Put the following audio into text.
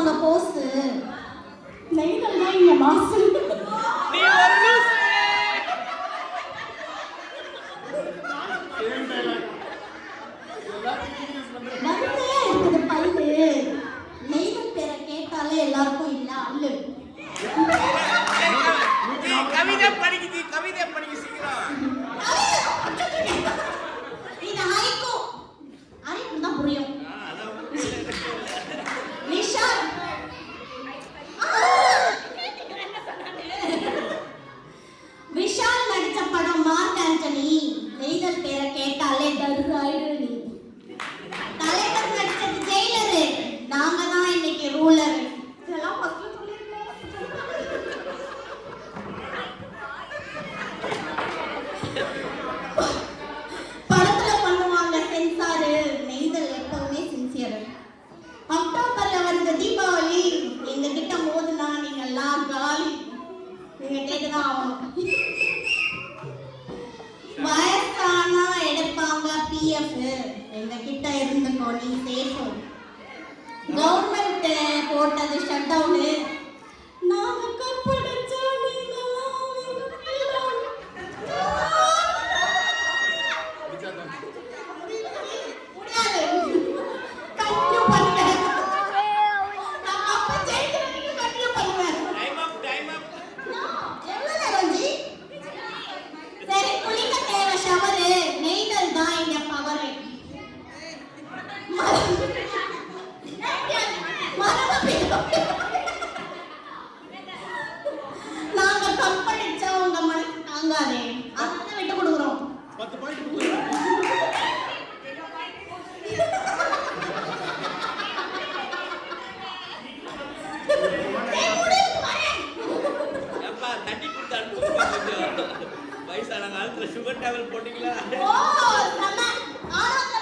உங்க போஸ். நெய்தல் தான் இங்க மாசு. நீ ஒரு லூஸ். வரிசையா இருக்குது பல்லு. நெய்தல் பேரை கேட்டாலே எல்லாருக்கும் இல்ல அல்லு. கவிதை படிக்குது, கவிதை படிக்க சீக்கிரம். இது ஹைக்கூ. ஹைக்கூ தான் புரியும். விஷால். விஷால் நடிச்ச படம் மார்க் ஆண்டனி. நெய்தல் பேரை கேட்டாலே டர்ராயிடு நீ. தலைவர் நடிச்சது ஜெயிலரு. நாங்க தான் இன்னைக்கு ரூலர். இதெல்லாம் ஃபர்ஸ்ட்ல சொல்லிருக்கேன். படத்துல பண்ணுவாங்க சென்சாரு. நெய்தல் எப்பவுமே சின்சியர். அக்டோபர்ல வருது தீபாவளி. எங்க கிட்ட மோதுனா நீங்க எல்லாம் காலி. நீங்க கேட்டுதான் ஆகணும். வயசானா எடுப்பாங்க பிஎஃப். எங்க கிட்ட இருந்துக்கோ நீ சேஃப். கவர்மெண்ட் போட்டது ஷட் டவுனு. நாங்க கற்பழிச்சா நீங்களாம் முடியாது. கண்டினியூ பண்ணுவேன். நான் அப்ப ஜெயிக்கிறேன். கண்டினியூ பண்ணுவேன். டைம் அப், டைம் அப். எவ்வளவு நேரம் ஜி? சரி, குளிக்க தேவை ஷவரு. நெய்தல் தான் இங்க பவரு. நாங்க கற்பழிச்சா உங்க மனசு தாங்காதே. அதான் விட்டு கொடுக்குறோம். 10 பாயிண்ட் கொடுங்க. ஏப்பா தட்டி கொடுத்து அனுப்புங்க. வயசான காலத்துல சுகர் டேப்லெட் போட்டீங்களா? ஓ, நம்ம ஆனா